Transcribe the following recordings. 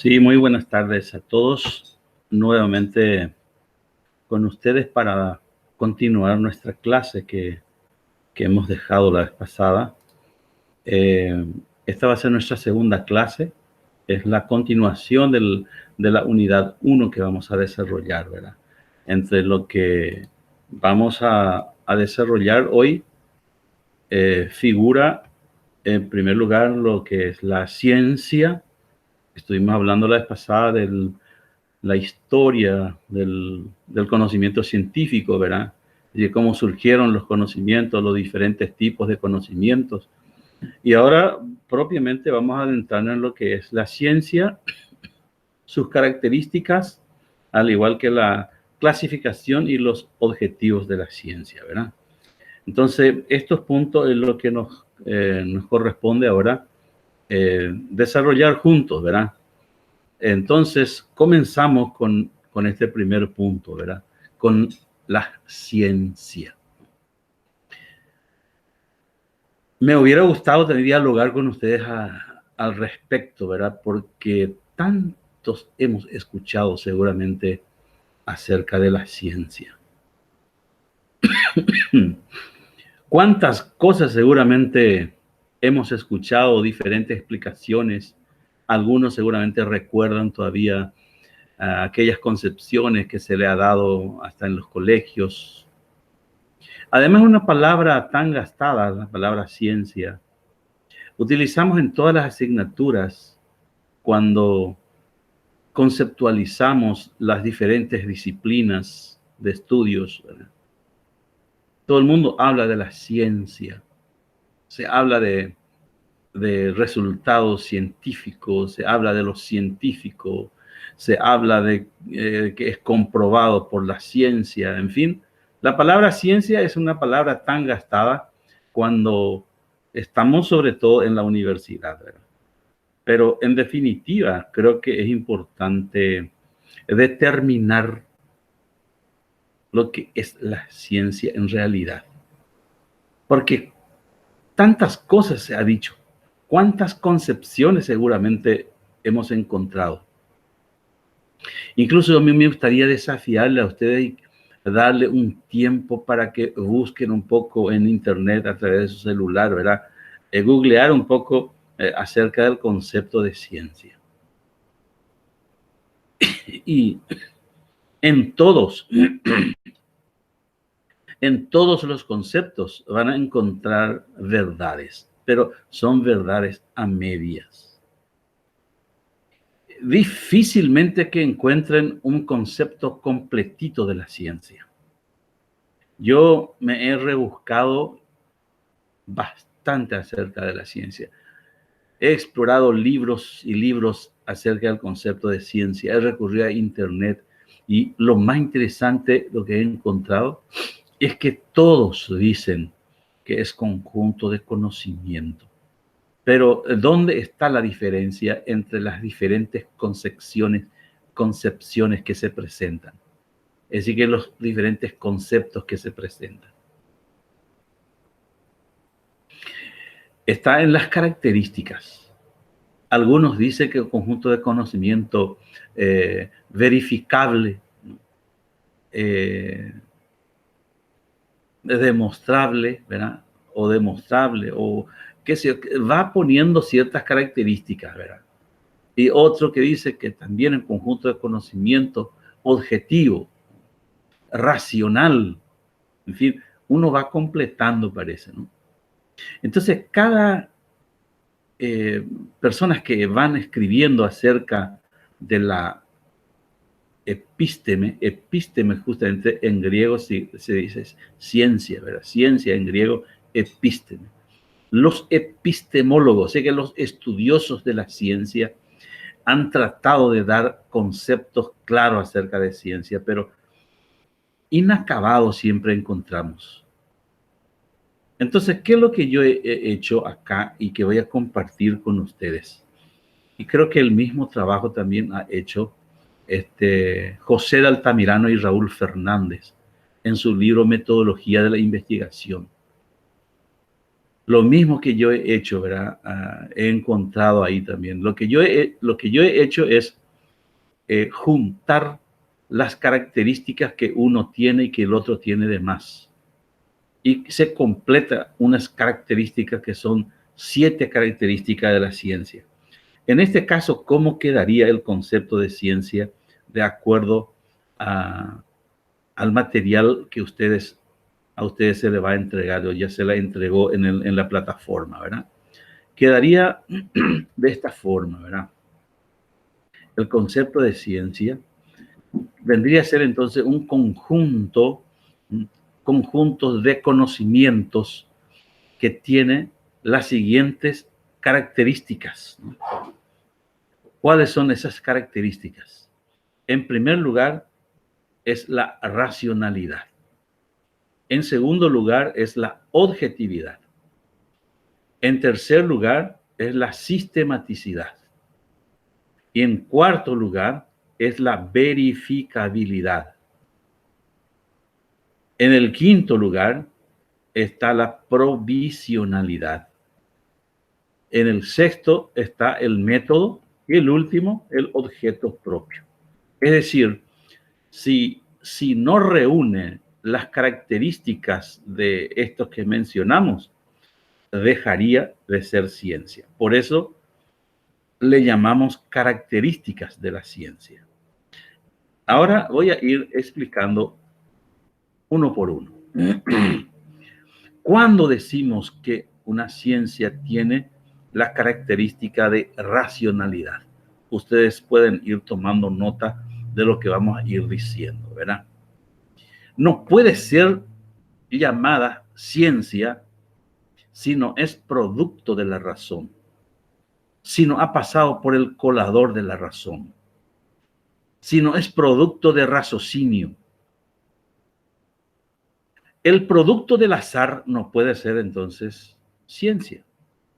Sí, muy buenas tardes a todos. Nuevamente con ustedes para continuar nuestra clase que hemos dejado la vez pasada. Esta va a ser nuestra segunda clase. Es la continuación de la unidad 1 que vamos a desarrollar, ¿verdad? Entre lo que vamos a desarrollar hoy, figura en primer lugar lo que es la ciencia. Estuvimos hablando la vez pasada de la historia del conocimiento científico, ¿verdad? Y de cómo surgieron los conocimientos, los diferentes tipos de conocimientos. Y ahora propiamente vamos a adentrarnos en lo que es la ciencia, sus características, al igual que la clasificación y los objetivos de la ciencia, ¿verdad? Entonces, estos puntos es lo que nos corresponde ahora desarrollar juntos, ¿verdad? Entonces, comenzamos con este primer punto, ¿verdad? Con la ciencia. Me hubiera gustado tener dialogar con ustedes al respecto, ¿verdad? Porque tantos hemos escuchado seguramente acerca de la ciencia. ¿Cuántas cosas seguramente hemos escuchado, diferentes explicaciones? Algunos seguramente recuerdan todavía aquellas concepciones que se le ha dado hasta en los colegios. Además, una palabra tan gastada, la palabra ciencia, utilizamos en todas las asignaturas cuando conceptualizamos las diferentes disciplinas de estudios, ¿verdad? Todo el mundo habla de la ciencia, se habla de resultados científicos, se habla de lo científico, se habla de que es comprobado por la ciencia, en fin. La palabra ciencia es una palabra tan gastada cuando estamos sobre todo en la universidad, ¿verdad? Pero en definitiva, creo que es importante determinar lo que es la ciencia en realidad. Porque tantas cosas se ha dicho, cuántas concepciones seguramente hemos encontrado. Incluso a mí me gustaría desafiarle a ustedes y darle un tiempo para que busquen un poco en internet a través de su celular, ¿verdad? Googlear un poco acerca del concepto de ciencia. Y en todos los conceptos van a encontrar verdades, pero son verdades a medias. Difícilmente que encuentren un concepto completito de la ciencia. Yo me he rebuscado bastante acerca de la ciencia. He explorado libros y libros acerca del concepto de ciencia. He recurrido a internet y lo más interesante, lo que he encontrado, es que todos dicen que es conjunto de conocimiento. Pero ¿dónde está la diferencia entre las diferentes concepciones que se presentan? Es decir, que los diferentes conceptos que se presentan. Está en las características. Algunos dicen que el conjunto de conocimiento verificable, demostrable, ¿verdad? O demostrable, o qué sé yo, va poniendo ciertas características, ¿verdad? Y otro que dice que también el conjunto de conocimiento objetivo, racional, en fin, uno va completando, parece, ¿no? Entonces, cada personas que van escribiendo acerca de la epísteme justamente en griego se dice ciencia, ¿verdad? Ciencia en griego, epísteme. Los epistemólogos, que los estudiosos de la ciencia han tratado de dar conceptos claros acerca de ciencia, pero inacabados siempre encontramos. Entonces, ¿qué es lo que yo he hecho acá y que voy a compartir con ustedes? Y creo que el mismo trabajo también ha hecho José de Altamirano y Raúl Fernández en su libro Metodología de la Investigación. Lo mismo que yo he hecho, ¿verdad? He encontrado ahí también. Lo que yo he hecho es juntar las características que uno tiene y que el otro tiene de más. Y se completa unas características que son 7 características de la ciencia. En este caso, ¿cómo quedaría el concepto de ciencia de acuerdo al material que a ustedes se le va a entregar o ya se la entregó en la plataforma, ¿verdad? Quedaría de esta forma, ¿verdad? El concepto de ciencia vendría a ser entonces un conjunto de conocimientos que tiene las siguientes características, ¿no? ¿Cuáles son esas características? En primer lugar, es la racionalidad. En segundo lugar, es la objetividad. En tercer lugar, es la sistematicidad. Y en cuarto lugar, es la verificabilidad. En el quinto lugar, está la provisionalidad. En el sexto está el método y el último, el objeto propio. Es decir, si no reúne las características de estos que mencionamos, dejaría de ser ciencia. Por eso le llamamos características de la ciencia. Ahora voy a ir explicando uno por uno. ¿Cuándo decimos que una ciencia tiene la característica de racionalidad? Ustedes pueden ir tomando nota de lo que vamos a ir diciendo, ¿verdad? No puede ser llamada ciencia si no es producto de la razón, si no ha pasado por el colador de la razón, si no es producto de raciocinio. El producto del azar no puede ser entonces ciencia.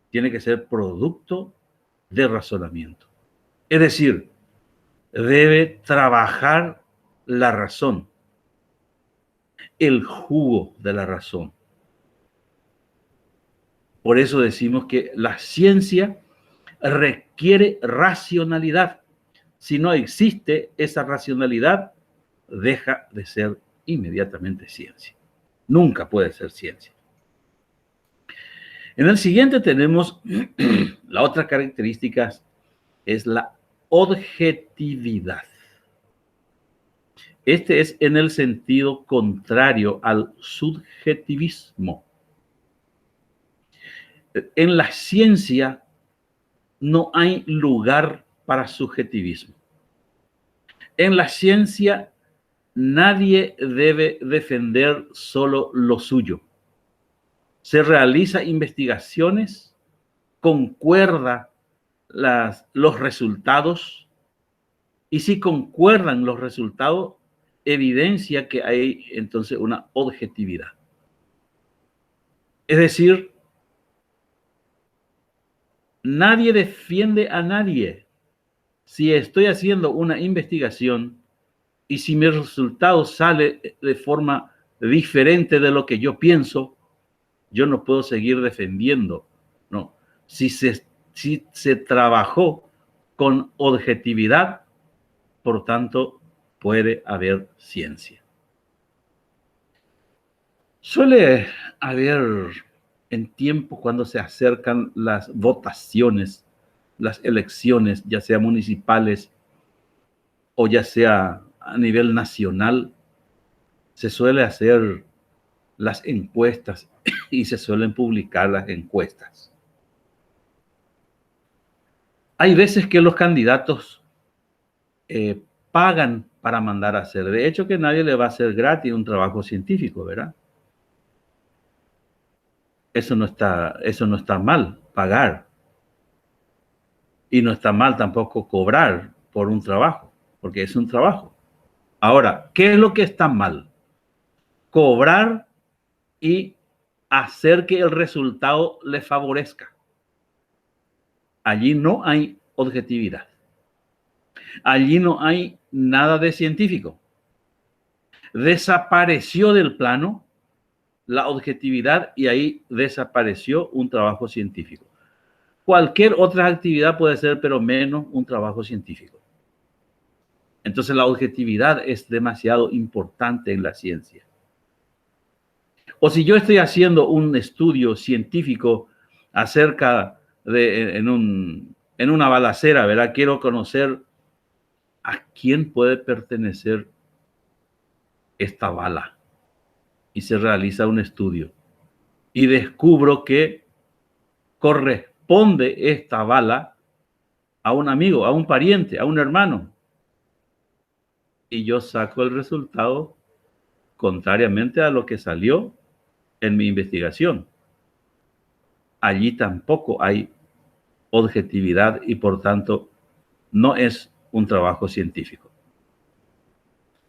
Tiene que ser producto de razonamiento. Es decir, debe trabajar la razón, el jugo de la razón. Por eso decimos que la ciencia requiere racionalidad. Si no existe esa racionalidad, deja de ser inmediatamente ciencia. Nunca puede ser ciencia. En el siguiente tenemos la otra característica, es la objetividad. Este es en el sentido contrario al subjetivismo. En la ciencia no hay lugar para subjetivismo. En la ciencia nadie debe defender solo lo suyo. Se realizan investigaciones, concuerda los resultados, y si concuerdan los resultados, evidencia que hay entonces una objetividad. Es decir, nadie defiende a nadie. Si estoy haciendo una investigación y si mi resultado sale de forma diferente de lo que yo pienso, yo no puedo seguir defendiendo. No. Si se trabajó con objetividad, por tanto, puede haber ciencia. Suele haber en tiempos cuando se acercan las votaciones, las elecciones, ya sea municipales o ya sea a nivel nacional, se suele hacer las encuestas y se suelen publicar las encuestas. Hay veces que los candidatos pagan para mandar a hacer. De hecho, que nadie le va a hacer gratis un trabajo científico, ¿verdad? Eso no está mal, pagar. Y no está mal tampoco cobrar por un trabajo, porque es un trabajo. Ahora, ¿qué es lo que está mal? Cobrar y hacer que el resultado le favorezca. Allí no hay objetividad. Allí no hay nada de científico. Desapareció del plano la objetividad y ahí desapareció un trabajo científico. Cualquier otra actividad puede ser, pero menos un trabajo científico. Entonces la objetividad es demasiado importante en la ciencia. O si yo estoy haciendo un estudio científico acerca de, en una balacera, ¿verdad? Quiero conocer a quién puede pertenecer esta bala. Y se realiza un estudio. Y descubro que corresponde esta bala a un amigo, a un pariente, a un hermano. Y yo saco el resultado contrariamente a lo que salió en mi investigación. Allí tampoco hay objetividad y por tanto no es un trabajo científico.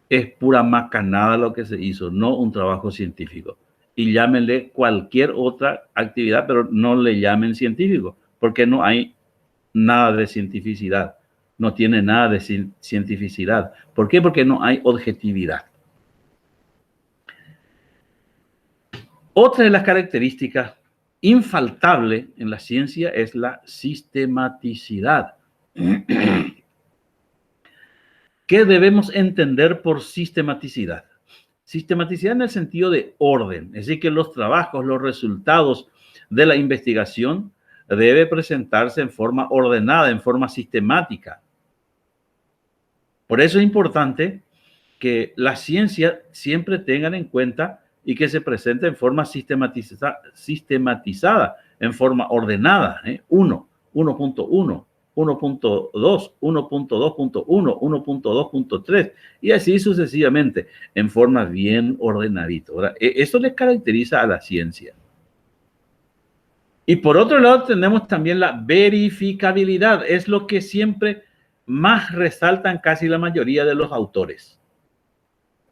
Es pura macanada lo que se hizo, no un trabajo científico. Y llámenle cualquier otra actividad, pero no le llamen científico, porque no hay nada de cientificidad. No tiene nada de cientificidad. ¿Por qué? Porque no hay objetividad. Otra de las características infaltables en la ciencia es la sistematicidad. ¿Qué debemos entender por sistematicidad? Sistematicidad en el sentido de orden, es decir, que los trabajos, los resultados de la investigación debe presentarse en forma ordenada, en forma sistemática. Por eso es importante que la ciencia siempre tengan en cuenta y que se presente en forma sistematizada, en forma ordenada. 1, 1.1, 1.2, 1.2.1, 1.2.3 y así sucesivamente, en forma bien ordenadita. Eso les caracteriza a la ciencia. Y por otro lado tenemos también la verificabilidad, es lo que siempre más resaltan casi la mayoría de los autores.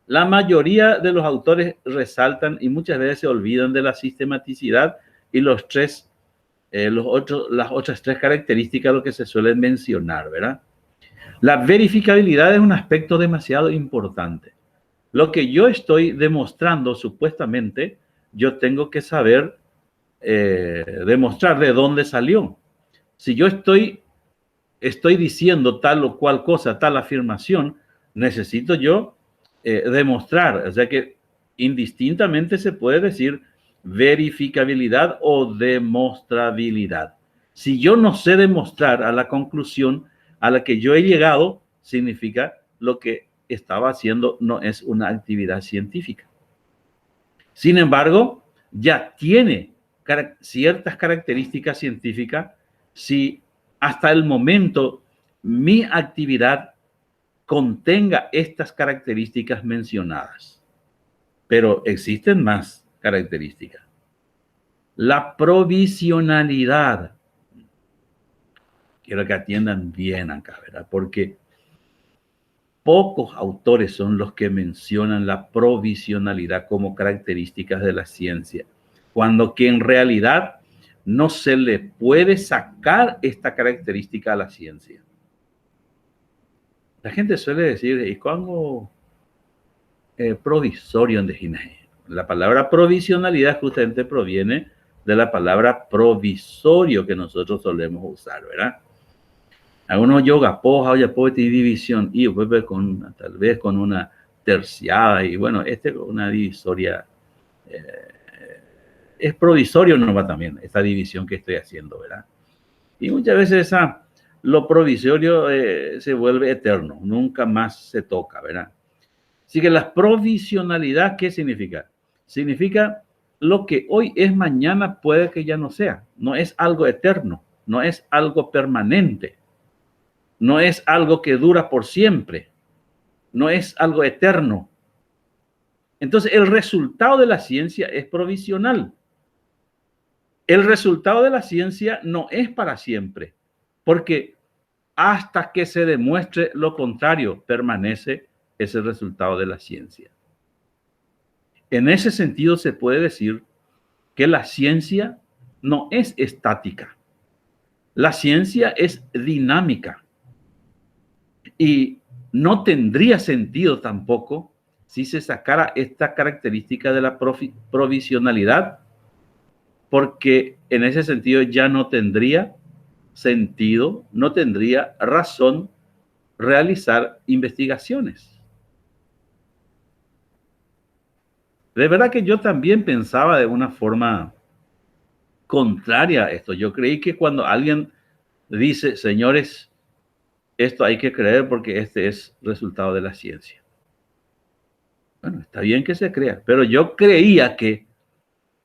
La mayoría de los autores resaltan y muchas veces se olvidan de la sistematicidad y las otras tres características lo que se suelen mencionar, ¿verdad? La verificabilidad es un aspecto demasiado importante. Lo que yo estoy demostrando, supuestamente, yo tengo que saber demostrar de dónde salió. Si yo estoy diciendo tal o cual cosa, tal afirmación, necesito yo demostrar, o sea que indistintamente se puede decir verificabilidad o demostrabilidad. Si yo no sé demostrar a la conclusión a la que yo he llegado, significa lo que estaba haciendo no es una actividad científica. Sin embargo, ya tiene ciertas características científicas si hasta el momento mi actividad contenga estas características mencionadas. Pero existen más características. La provisionalidad. Quiero que atiendan bien acá, ¿verdad? Porque pocos autores son los que mencionan la provisionalidad como características de la ciencia, cuando que en realidad no se le puede sacar esta característica a la ciencia. La gente suele decir, ¿y cuándo provisorio en Dejinaje? La palabra provisionalidad justamente proviene de la palabra provisorio que nosotros solemos usar, ¿verdad? Algunos yoga poja, ya puede división y vuelve con tal vez con una terciada y bueno, una divisoria es provisorio no va también esta división que estoy haciendo, ¿verdad? Y muchas veces lo provisorio se vuelve eterno, nunca más se toca, ¿verdad? Así que la provisionalidad, ¿qué significa? Significa lo que hoy es mañana puede que ya no sea, no es algo eterno, no es algo permanente. No es algo que dura por siempre, no es algo eterno. Entonces, el resultado de la ciencia es provisional. El resultado de la ciencia no es para siempre, porque hasta que se demuestre lo contrario, permanece ese resultado de la ciencia. En ese sentido, se puede decir que la ciencia no es estática. La ciencia es dinámica. Y no tendría sentido tampoco si se sacara esta característica de la provisionalidad, porque en ese sentido ya no tendría sentido, no tendría razón realizar investigaciones. De verdad que yo también pensaba de una forma contraria a esto. Yo creí que cuando alguien dice, señores, esto hay que creer porque este es resultado de la ciencia. Bueno, está bien que se crea, pero yo creía que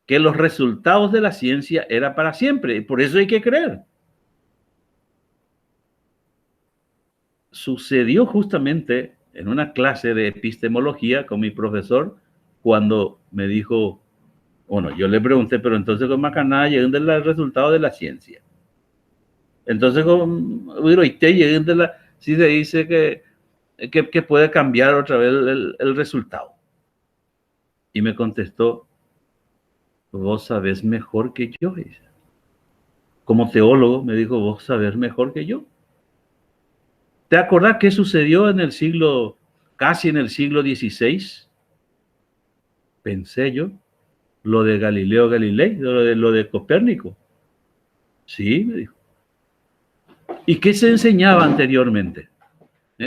los resultados de la ciencia eran para siempre, y por eso hay que creer. Sucedió justamente en una clase de epistemología con mi profesor cuando me dijo, bueno, yo le pregunté, pero entonces con Macaná llegan del resultado de la ciencia. Entonces con si se dice que puede cambiar otra vez el resultado. Y me contestó, vos sabés mejor que yo. Como teólogo me dijo, vos sabés mejor que yo. ¿Te acordás qué sucedió en el siglo, casi en el siglo XVI? Pensé yo, lo de Galileo Galilei, lo de Copérnico. Sí, me dijo. ¿Y qué se enseñaba anteriormente?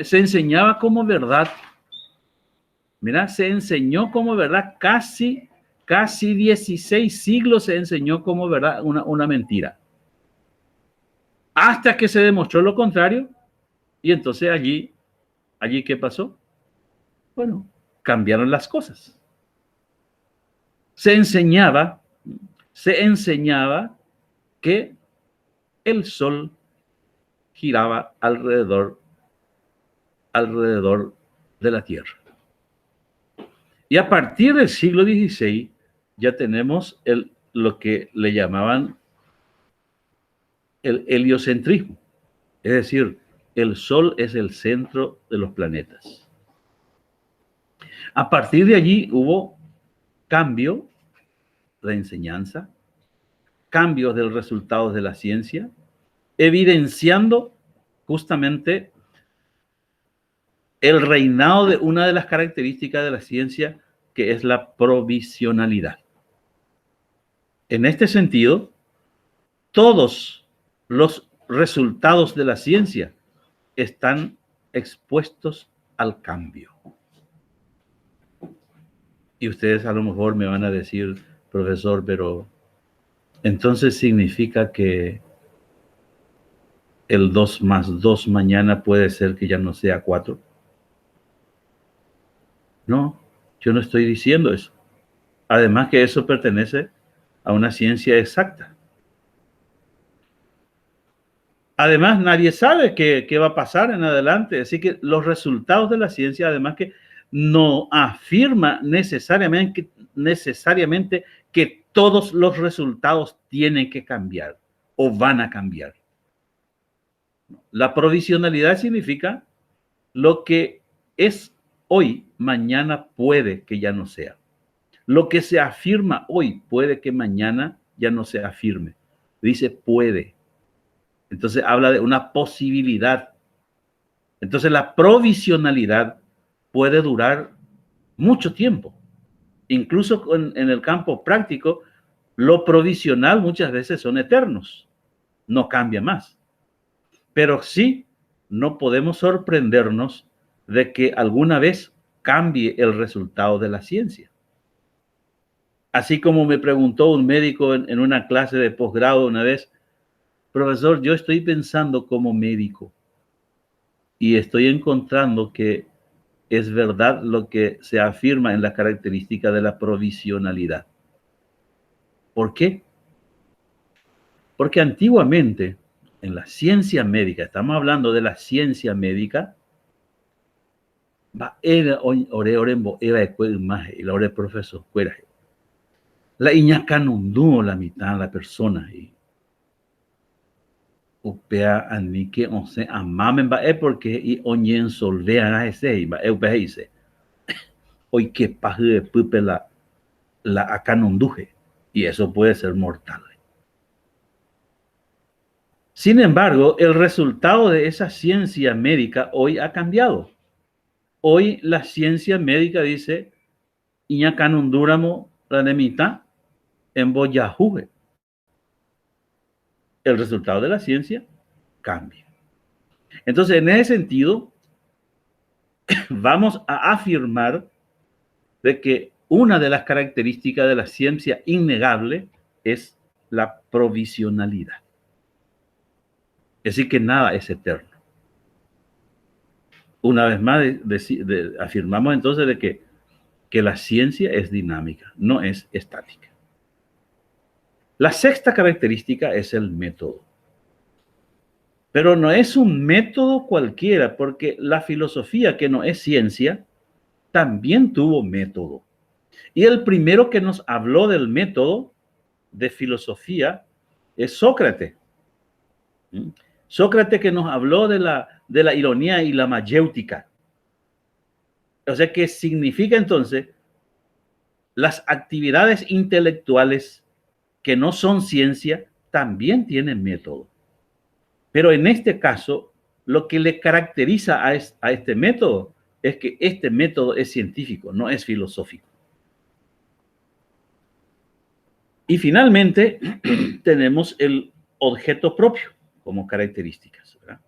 Se enseñaba como verdad. Mira, se enseñó como verdad casi 16 siglos se enseñó como verdad una mentira. Hasta que se demostró lo contrario. Y entonces allí ¿qué pasó? Bueno, cambiaron las cosas. Se enseñaba que el sol giraba alrededor de la Tierra. Y a partir del siglo XVI ya tenemos lo que le llamaban el heliocentrismo. Es decir, el Sol es el centro de los planetas. A partir de allí hubo cambio de enseñanza, cambios del resultado de la ciencia, evidenciando justamente el reinado de una de las características de la ciencia, que es la provisionalidad. En este sentido, todos los resultados de la ciencia están expuestos al cambio. Y ustedes a lo mejor me van a decir, profesor, pero entonces significa que el 2 más 2 mañana puede ser que ya no sea 4. No, yo no estoy diciendo eso. Además que eso pertenece a una ciencia exacta. Además, nadie sabe qué va a pasar en adelante. Así que los resultados de la ciencia, además que no afirma necesariamente que todos los resultados tienen que cambiar o van a cambiar. La provisionalidad significa lo que es hoy, mañana puede que ya no sea. Lo que se afirma hoy puede que mañana ya no se afirme. Dice puede. Entonces habla de una posibilidad. Entonces la provisionalidad puede durar mucho tiempo. Incluso en el campo práctico, lo provisional muchas veces son eternos. No cambia más. Pero sí, no podemos sorprendernos de que alguna vez cambie el resultado de la ciencia. Así como me preguntó un médico en una clase de posgrado una vez, profesor, yo estoy pensando como médico y estoy encontrando que es verdad lo que se afirma en la característica de la provisionalidad. ¿Por qué? Porque antiguamente, en la ciencia médica, estamos hablando de la ciencia médica, profesor, la iñaca no la mitad de la persona y upea anike once amamen va porque y oñen solvea ese va upea dice hoy que paje de pupe la acanonduje y eso puede ser mortal. Sin embargo, el resultado de esa ciencia médica hoy ha cambiado. Hoy la ciencia médica dice, Iña canundúramo la nemita en boyajuje. El resultado de la ciencia cambia. Entonces, en ese sentido, vamos a afirmar de que una de las características de la ciencia innegable es la provisionalidad. Es decir, que nada es eterno. Una vez más, afirmamos entonces de que la ciencia es dinámica, no es estática. La sexta característica es el método. Pero no es un método cualquiera, porque la filosofía, que no es ciencia, también tuvo método. Y el primero que nos habló del método de filosofía es Sócrates. Sócrates, que nos habló de la ironía y la mayéutica. O sea, ¿qué significa entonces? Las actividades intelectuales que no son ciencia también tienen método. Pero en este caso, lo que le caracteriza a este método es que este método es científico, no es filosófico. Y finalmente, tenemos el objeto propio como características, ¿verdad?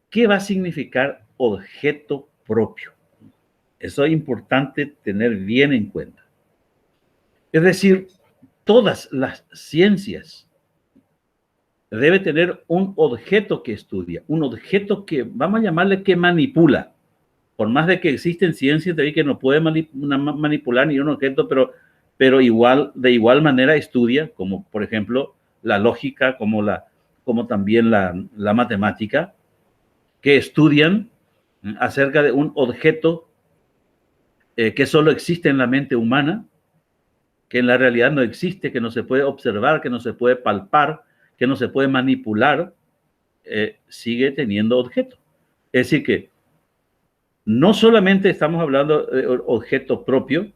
¿Qué va a significar objeto propio? Eso es importante tener bien en cuenta. Es decir, todas las ciencias deben tener un objeto que estudia, un objeto que, vamos a llamarle, que manipula. Por más de que existen ciencias de ahí que no pueden manipular ni un objeto, pero de igual manera estudia, como por ejemplo la lógica, como también la matemática, que estudian acerca de un objeto que solo existe en la mente humana, que en la realidad no existe, que no se puede observar, que no se puede palpar, que no se puede manipular, sigue teniendo objeto. Es decir que no solamente estamos hablando de objeto propio,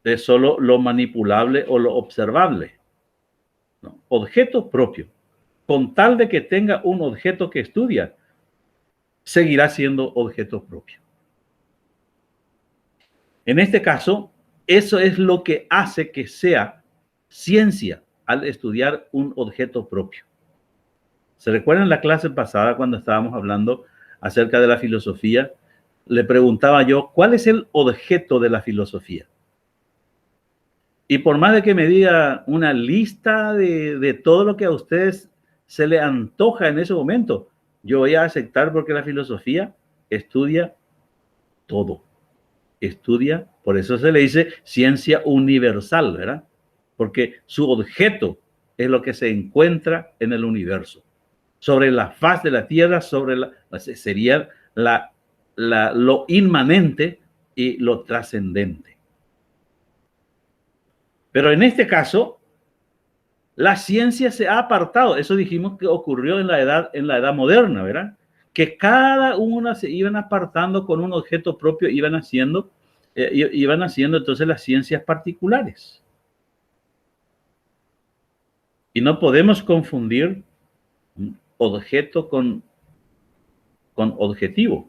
de solo lo manipulable o lo observable. No, objeto propio. Con tal de que tenga un objeto que estudia, seguirá siendo objeto propio. En este caso, eso es lo que hace que sea ciencia al estudiar un objeto propio. ¿Se recuerdan la clase pasada cuando estábamos hablando acerca de la filosofía? Le preguntaba yo, ¿cuál es el objeto de la filosofía? Y por más de que me diga una lista de todo lo que a ustedes se le antoja en ese momento, yo voy a aceptar, porque la filosofía estudia todo. Estudia, por eso se le dice ciencia universal, ¿verdad? Porque su objeto es lo que se encuentra en el universo. Sobre la faz de la tierra, sería lo inmanente y lo trascendente. Pero en este caso, la ciencia se ha apartado. Eso dijimos que ocurrió en la edad moderna, ¿verdad? Que cada una se iban apartando con un objeto propio, iban haciendo entonces las ciencias particulares. Y no podemos confundir objeto con objetivo.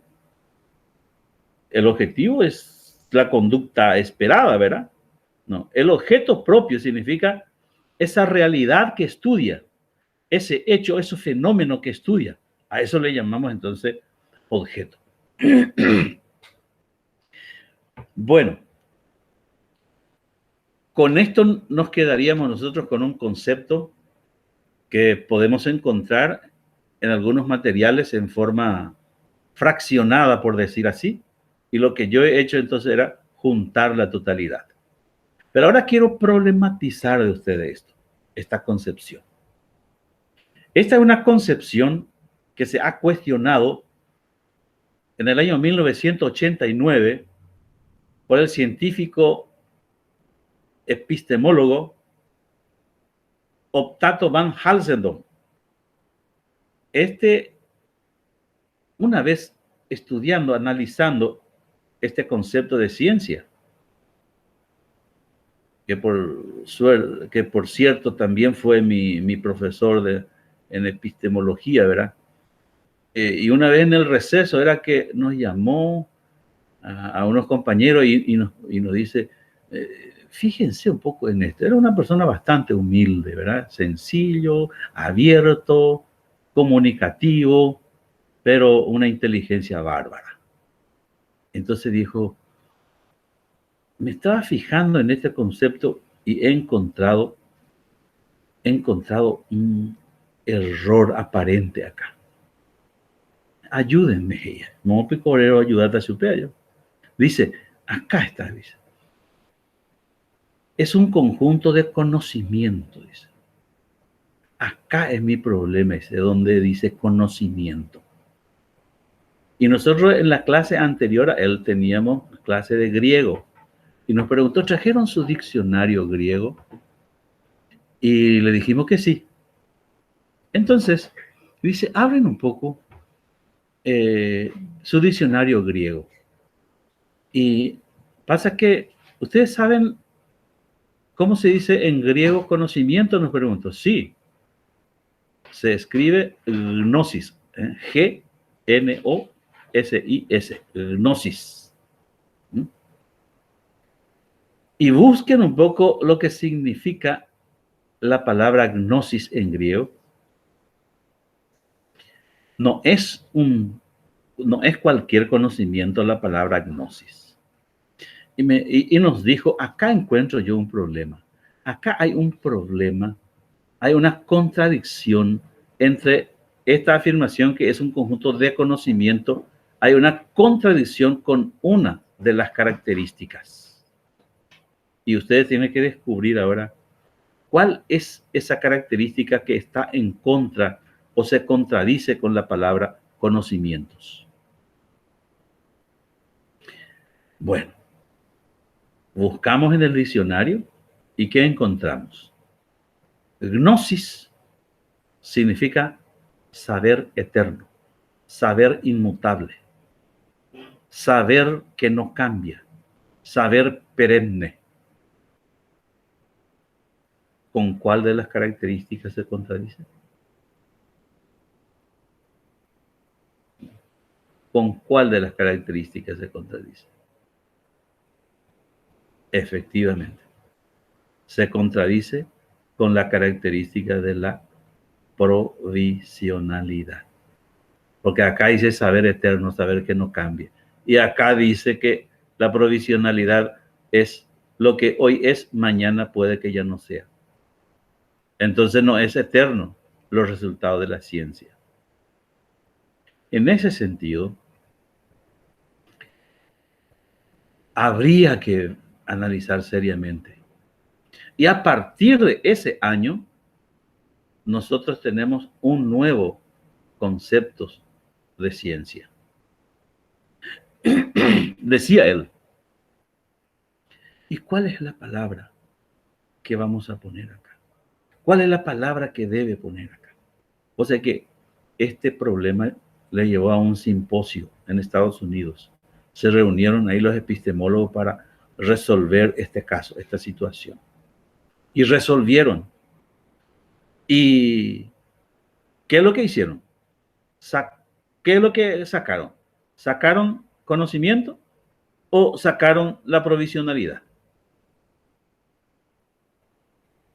El objetivo es la conducta esperada, ¿verdad? No, el objeto propio significa esa realidad que estudia, ese hecho, ese fenómeno que estudia. A eso le llamamos entonces objeto. Bueno, con esto nos quedaríamos nosotros con un concepto que podemos encontrar en algunos materiales en forma fraccionada, por decir así, y lo que yo he hecho entonces era juntar la totalidad. Pero ahora quiero problematizar de ustedes esta concepción. Esta es una concepción que se ha cuestionado en el año 1989 por el científico epistemólogo Otto van Halsendorf. Una vez estudiando, analizando este concepto de ciencia, que por cierto también fue mi profesor en epistemología, ¿verdad? Y una vez en el receso era que nos llamó a unos compañeros y nos dice, fíjense un poco en esto. Era una persona bastante humilde, ¿verdad? Sencillo, abierto, comunicativo, pero una inteligencia bárbara. Entonces dijo, me estaba fijando en este concepto y he encontrado un error aparente acá. Ayúdenme, ella. No picorero ayudarte a su pello. Dice, acá está, dice. Es un conjunto de conocimiento, dice. Acá es mi problema, dice, donde dice conocimiento. Y nosotros en la clase anterior a él teníamos clase de griego. Y nos preguntó, ¿trajeron su diccionario griego? Y le dijimos que sí. Entonces, dice, abren un poco su diccionario griego. Y pasa que, ¿ustedes saben cómo se dice en griego conocimiento? Nos preguntó. Sí, se escribe gnosis, G-N-O-S-I-S, gnosis. ¿Mm? Y busquen un poco lo que significa la palabra gnosis en griego. No es cualquier conocimiento la palabra gnosis. Y nos dijo, acá encuentro yo un problema. Acá hay un problema, hay una contradicción entre esta afirmación que es un conjunto de conocimiento, hay una contradicción con una de las características. Y ustedes tienen que descubrir ahora cuál es esa característica que está en contra o se contradice con la palabra conocimientos. Bueno, buscamos en el diccionario y ¿qué encontramos? Gnosis significa saber eterno, saber inmutable, saber que no cambia, saber perenne. ¿Con cuál de las características se contradice? ¿Con cuál de las características se contradice? Efectivamente, se contradice con la característica de la provisionalidad. Porque acá dice saber eterno, saber que no cambia. Y acá dice que la provisionalidad es lo que hoy es, mañana puede que ya no sea. Entonces no es eterno los resultados de la ciencia. En ese sentido, habría que analizar seriamente. Y a partir de ese año, nosotros tenemos un nuevo concepto de ciencia. Decía él, ¿y cuál es la palabra que vamos a poner acá? ¿Cuál es la palabra que debe poner acá? O sea que este problema le llevó a un simposio en Estados Unidos. Se reunieron ahí los epistemólogos para resolver este caso, esta situación. Y resolvieron. ¿Y qué es lo que hicieron? ¿Qué es lo que sacaron? ¿Sacaron conocimiento o sacaron la provisionalidad?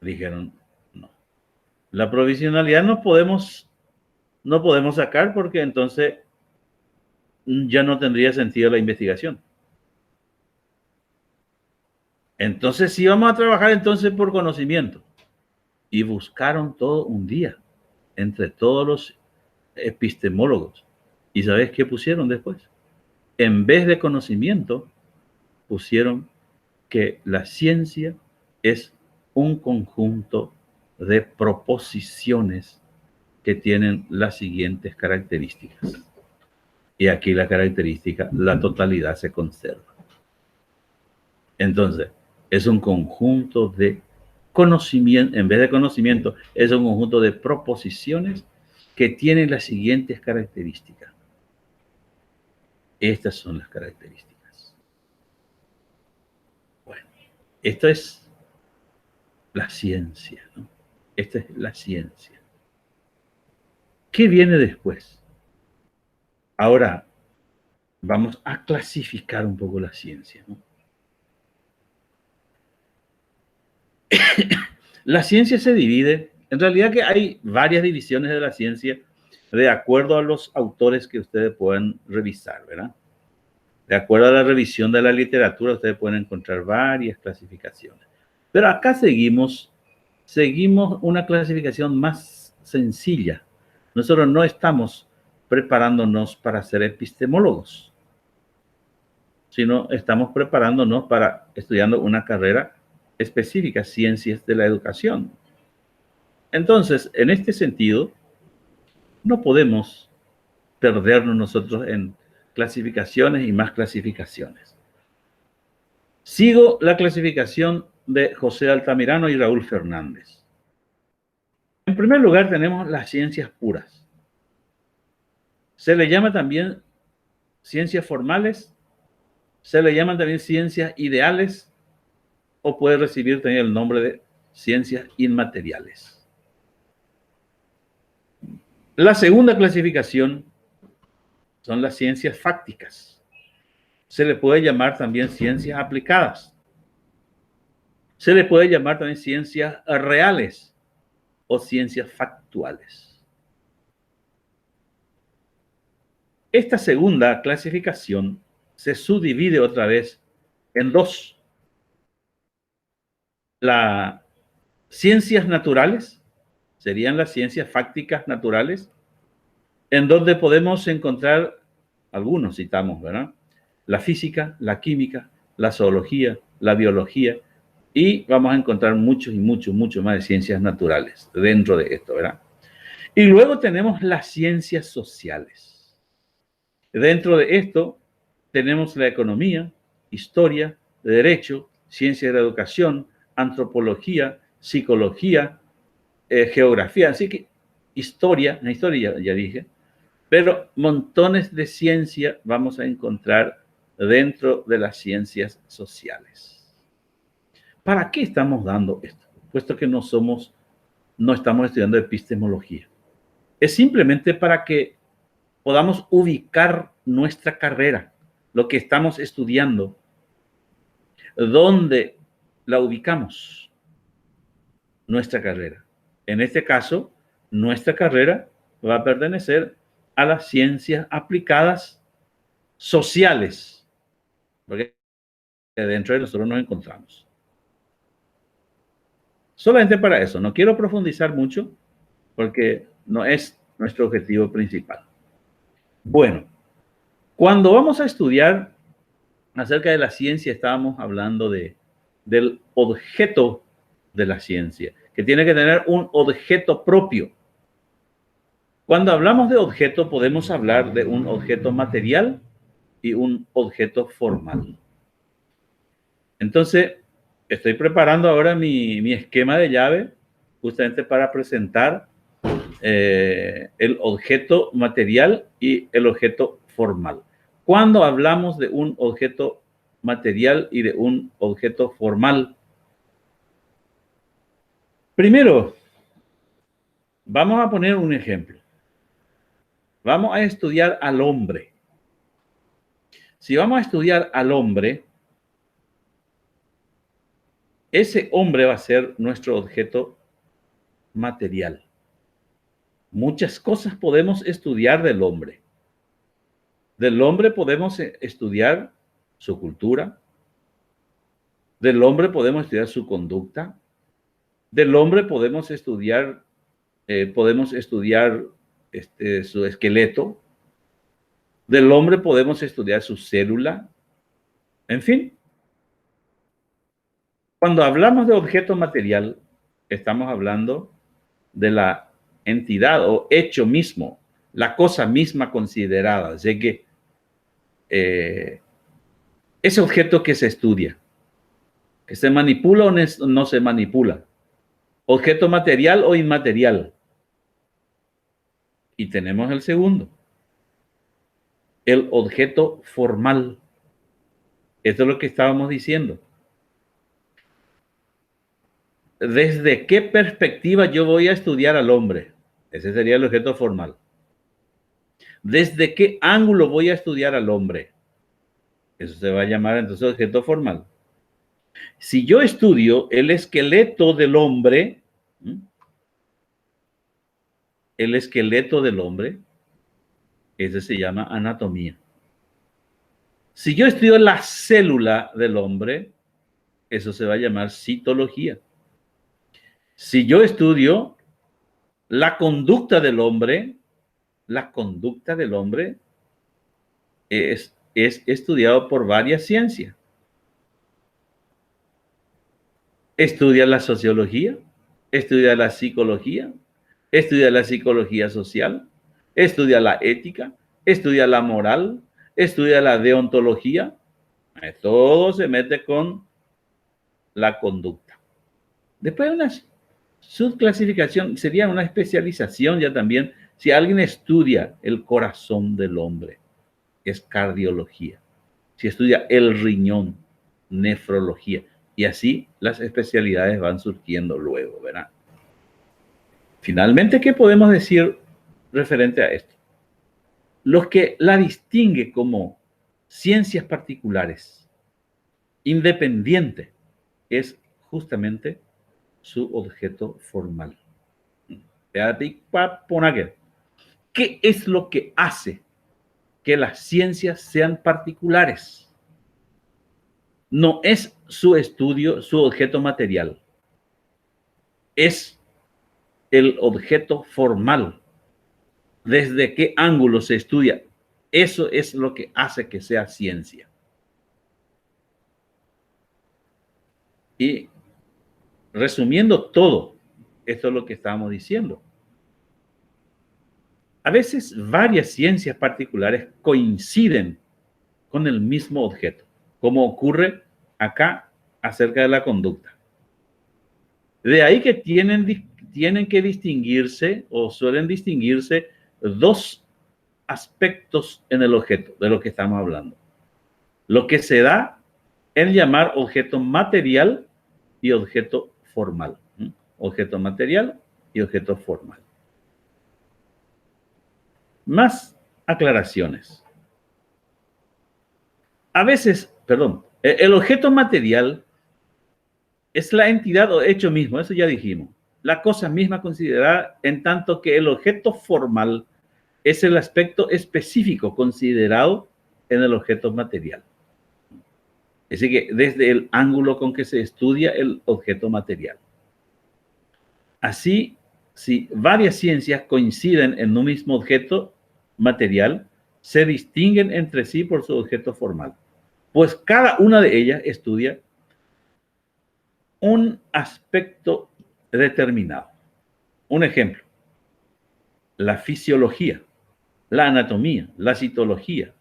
Dijeron, no. La provisionalidad no podemos sacar porque entonces ya no tendría sentido la investigación. Entonces sí vamos a trabajar entonces por conocimiento. Y buscaron todo un día entre todos los epistemólogos. ¿Y sabes qué pusieron después? En vez de conocimiento, pusieron que la ciencia es un conjunto de proposiciones que tienen las siguientes características. Y aquí la característica, la totalidad se conserva. Entonces, es un conjunto de conocimiento, en vez de conocimiento, es un conjunto de proposiciones que tienen las siguientes características. Estas son las características. Bueno, esto es la ciencia, ¿no? Esta es la ciencia. ¿Qué viene después? Ahora, vamos a clasificar un poco la ciencia, ¿no? La ciencia se divide, en realidad que hay varias divisiones de la ciencia de acuerdo a los autores que ustedes pueden revisar, ¿verdad? De acuerdo a la revisión de la literatura, ustedes pueden encontrar varias clasificaciones. Pero acá seguimos una clasificación más sencilla. Nosotros no estamos preparándonos para ser epistemólogos, sino estamos preparándonos para estudiando una carrera específica, ciencias de la educación. Entonces, en este sentido, no podemos perdernos nosotros en clasificaciones y más clasificaciones. Sigo la clasificación de José Altamirano y Raúl Fernández. En primer lugar tenemos las ciencias puras. Se le llama también ciencias formales, se le llaman también ciencias ideales o puede recibir también el nombre de ciencias inmateriales. La segunda clasificación son las ciencias fácticas. Se le puede llamar también ciencias aplicadas. Se le puede llamar también ciencias reales o ciencias factuales. Esta segunda clasificación se subdivide otra vez en dos. Las ciencias naturales serían las ciencias fácticas naturales, en donde podemos encontrar, algunos citamos, ¿verdad? La física, la química, la zoología, la biología, y vamos a encontrar mucho más de ciencias naturales dentro de esto, ¿verdad? Y luego tenemos las ciencias sociales. Dentro de esto tenemos la economía, historia, derecho, ciencia de la educación, antropología, psicología, geografía, así que historia ya dije, pero montones de ciencia vamos a encontrar dentro de las ciencias sociales. ¿Para qué estamos dando esto? Puesto que no estamos estudiando epistemología. Es simplemente para que podamos ubicar nuestra carrera, lo que estamos estudiando, dónde la ubicamos, nuestra carrera. En este caso, nuestra carrera va a pertenecer a las ciencias aplicadas sociales, porque dentro de nosotros nos encontramos. Solamente para eso, no quiero profundizar mucho, porque no es nuestro objetivo principal. Bueno, cuando vamos a estudiar acerca de la ciencia, estábamos hablando del objeto de la ciencia, que tiene que tener un objeto propio. Cuando hablamos de objeto, podemos hablar de un objeto material y un objeto formal. Entonces, estoy preparando ahora mi esquema de llave justamente para presentar el objeto material y el objeto formal. Cuando hablamos de un objeto material y de un objeto formal, primero, vamos a poner un ejemplo. Vamos a estudiar al hombre. Si vamos a estudiar al hombre, ese hombre va a ser nuestro objeto material. Muchas cosas podemos estudiar del hombre. Del hombre podemos estudiar su cultura. Del hombre podemos estudiar su conducta. Del hombre podemos estudiar su esqueleto. Del hombre podemos estudiar su célula. En fin, cuando hablamos de objeto material, estamos hablando de la entidad o hecho mismo, la cosa misma considerada, ya que ese objeto que se estudia, que se manipula o no se manipula, objeto material o inmaterial. Y tenemos el segundo, el objeto formal. Esto es lo que estábamos diciendo. ¿Desde qué perspectiva yo voy a estudiar al hombre? Ese sería el objeto formal. ¿Desde qué ángulo voy a estudiar al hombre? Eso se va a llamar entonces objeto formal. Si yo estudio el esqueleto del hombre, ese se llama anatomía. Si yo estudio la célula del hombre, eso se va a llamar citología. Si yo estudio la conducta del hombre es estudiado por varias ciencias. Estudia la sociología, estudia la psicología, estudia la psicología social, estudia la ética, estudia la moral, estudia la deontología. Todo se mete con la conducta. Después una subclasificación, sería una especialización ya también. Si alguien estudia el corazón del hombre, es cardiología. Si estudia el riñón, nefrología. Y así las especialidades van surgiendo luego, ¿verdad? Finalmente, ¿qué podemos decir referente a esto? Lo que la distingue como ciencias particulares, independiente, es justamente su objeto formal. ¿Qué es lo que hace que las ciencias sean particulares? No es su estudio, su objeto material. Es el objeto formal. ¿Desde qué ángulo se estudia? Eso es lo que hace que sea ciencia. Y resumiendo todo, esto es lo que estábamos diciendo. A veces varias ciencias particulares coinciden con el mismo objeto, como ocurre acá acerca de la conducta. De ahí que tienen que distinguirse o suelen distinguirse dos aspectos en el objeto de lo que estamos hablando. Lo que se da en llamar objeto material y objeto formal. Objeto material y objeto formal. Más aclaraciones. A veces, el objeto material es la entidad o hecho mismo, eso ya dijimos. La cosa misma considerada, en tanto que el objeto formal es el aspecto específico considerado en el objeto material. Así que desde el ángulo con que se estudia el objeto material. Así, si varias ciencias coinciden en un mismo objeto material, se distinguen entre sí por su objeto formal, pues cada una de ellas estudia un aspecto determinado. Un ejemplo, la fisiología, la anatomía, la citología,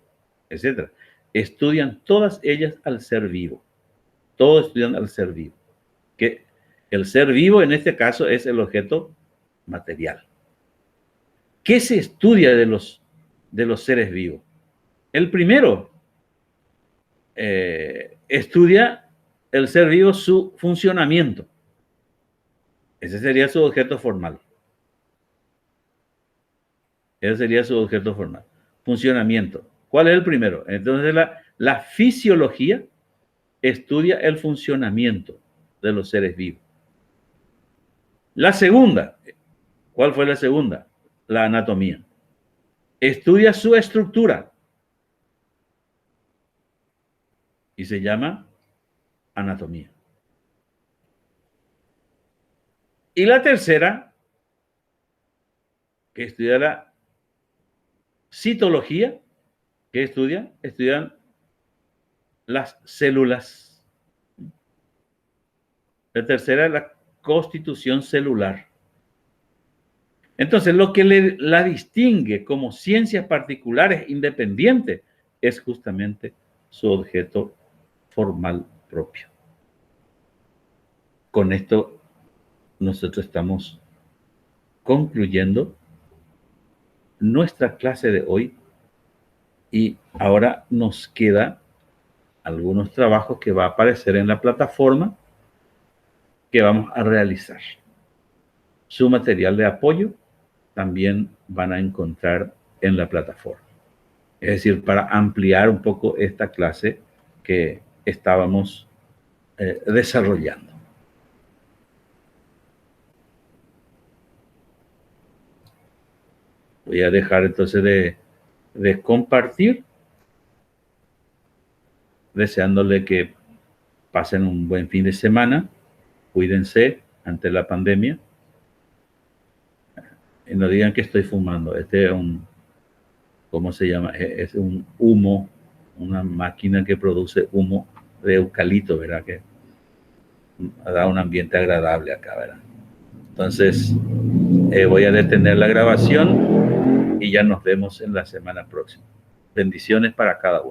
etc. Estudian todas ellas al ser vivo. Todos estudian al ser vivo. Que el ser vivo en este caso es el objeto material. ¿Qué se estudia de los seres vivos? El primero estudia el ser vivo, su funcionamiento. Ese sería su objeto formal. Ese sería su objeto formal. Funcionamiento. ¿Cuál es el primero? Entonces la fisiología estudia el funcionamiento de los seres vivos. La segunda, ¿cuál fue la segunda? La anatomía. Estudia su estructura y se llama anatomía. Y la tercera, que estudia la citología, que estudian las células. La tercera es la constitución celular. Entonces, lo que la distingue como ciencias particulares independientes es justamente su objeto formal propio. Con esto, nosotros estamos concluyendo nuestra clase de hoy y ahora nos queda algunos trabajos que va a aparecer en la plataforma que vamos a realizar. Su material de apoyo también van a encontrar en la plataforma. Es decir, para ampliar un poco esta clase que estábamos desarrollando. Voy a dejar entonces de compartir, deseándole que pasen un buen fin de semana, cuídense ante la pandemia y no digan que estoy fumando. Este es un, ¿cómo se llama? Es un humo, una máquina que produce humo de eucalipto, ¿verdad? Que da un ambiente agradable acá, ¿verdad? Entonces, voy a detener la grabación y ya nos vemos en la semana próxima. Bendiciones para cada uno.